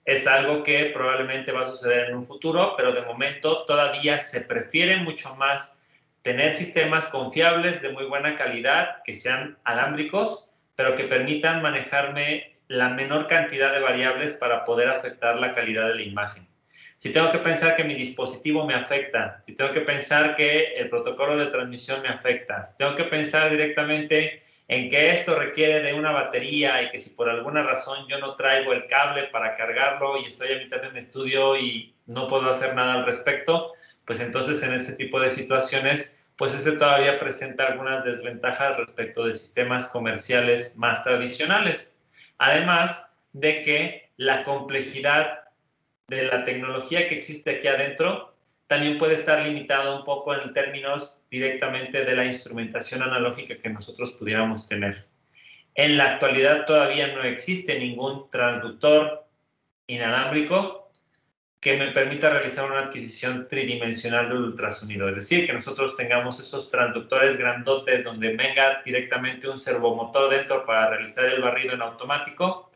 es algo que probablemente va a suceder en un futuro, pero de momento todavía se prefiere mucho más tener sistemas confiables de muy buena calidad que sean alámbricos, pero que permitan manejarme la menor cantidad de variables para poder afectar la calidad de la imagen. Si tengo que pensar que mi dispositivo me afecta, si tengo que pensar que el protocolo de transmisión me afecta, si tengo que pensar directamente en que esto requiere de una batería y que si por alguna razón yo no traigo el cable para cargarlo y estoy a mitad de un estudio y no puedo hacer nada al respecto, pues entonces en ese tipo de situaciones, pues este todavía presenta algunas desventajas respecto de sistemas comerciales más tradicionales. Además de que la complejidad de la tecnología que existe aquí adentro también puede estar limitado un poco en términos directamente de la instrumentación analógica que nosotros pudiéramos tener. En la actualidad todavía no existe ningún transductor inalámbrico que me permita realizar una adquisición tridimensional del ultrasonido. Es decir, que nosotros tengamos esos transductores grandotes donde venga directamente un servomotor dentro para realizar el barrido en automático.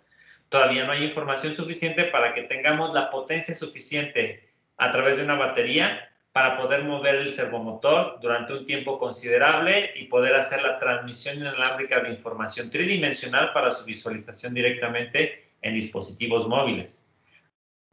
Todavía no hay información suficiente para que tengamos la potencia suficiente a través de una batería para poder mover el servomotor durante un tiempo considerable y poder hacer la transmisión inalámbrica de información tridimensional para su visualización directamente en dispositivos móviles.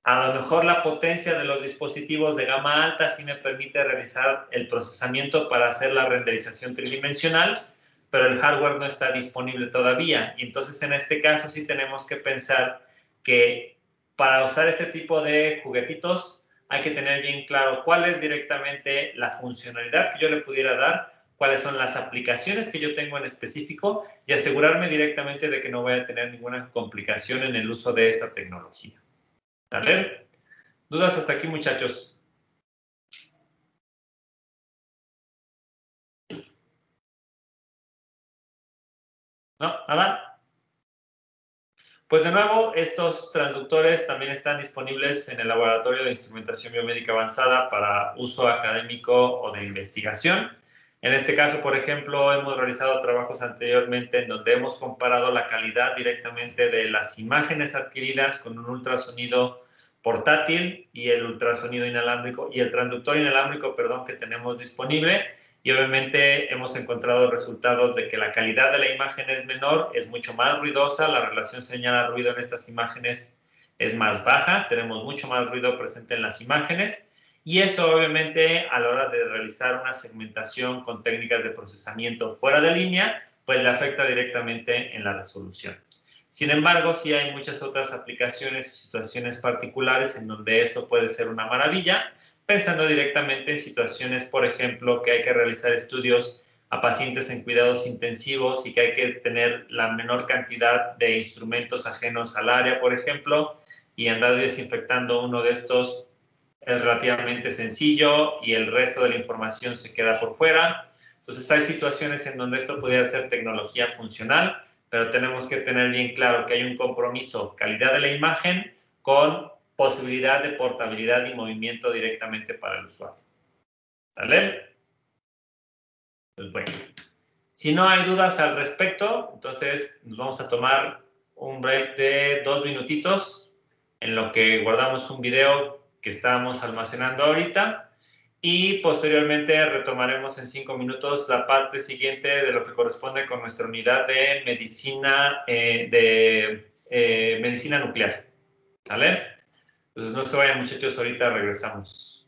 A lo mejor la potencia de los dispositivos de gama alta sí me permite realizar el procesamiento para hacer la renderización tridimensional, pero el hardware no está disponible todavía. Y entonces en este caso sí tenemos que pensar que para usar este tipo de juguetitos hay que tener bien claro cuál es directamente la funcionalidad que yo le pudiera dar, cuáles son las aplicaciones que yo tengo en específico y asegurarme directamente de que no voy a tener ninguna complicación en el uso de esta tecnología. ¿Vale? ¿Dudas hasta aquí, muchachos? ¿No? ¿Nada? Pues de nuevo, estos transductores también están disponibles en el Laboratorio de Instrumentación Biomédica Avanzada para uso académico o de investigación. En este caso, por ejemplo, hemos realizado trabajos anteriormente en donde hemos comparado la calidad directamente de las imágenes adquiridas con un ultrasonido portátil y el ultrasonido inalámbrico y el transductor inalámbrico, perdón, que tenemos disponible. Y obviamente hemos encontrado resultados de que la calidad de la imagen es menor, es mucho más ruidosa, la relación señal-ruido en estas imágenes es más baja, tenemos mucho más ruido presente en las imágenes y eso obviamente a la hora de realizar una segmentación con técnicas de procesamiento fuera de línea, pues le afecta directamente en la resolución. Sin embargo, sí hay muchas otras aplicaciones o situaciones particulares en donde esto puede ser una maravilla, pensando directamente en situaciones, por ejemplo, que hay que realizar estudios a pacientes en cuidados intensivos y que hay que tener la menor cantidad de instrumentos ajenos al área, por ejemplo, y andar desinfectando uno de estos es relativamente sencillo y el resto de la información se queda por fuera. Entonces hay situaciones en donde esto pudiera ser tecnología funcional, pero tenemos que tener bien claro que hay un compromiso, calidad de la imagen con posibilidad de portabilidad y movimiento directamente para el usuario. ¿Vale? Pues bueno, si no hay dudas al respecto, entonces nos vamos a tomar un break de 2 minutitos en lo que guardamos un video que estábamos almacenando ahorita y posteriormente retomaremos en 5 minutos la parte siguiente de lo que corresponde con nuestra unidad de medicina, medicina nuclear. ¿Vale? Entonces no se vayan, muchachos, ahorita regresamos.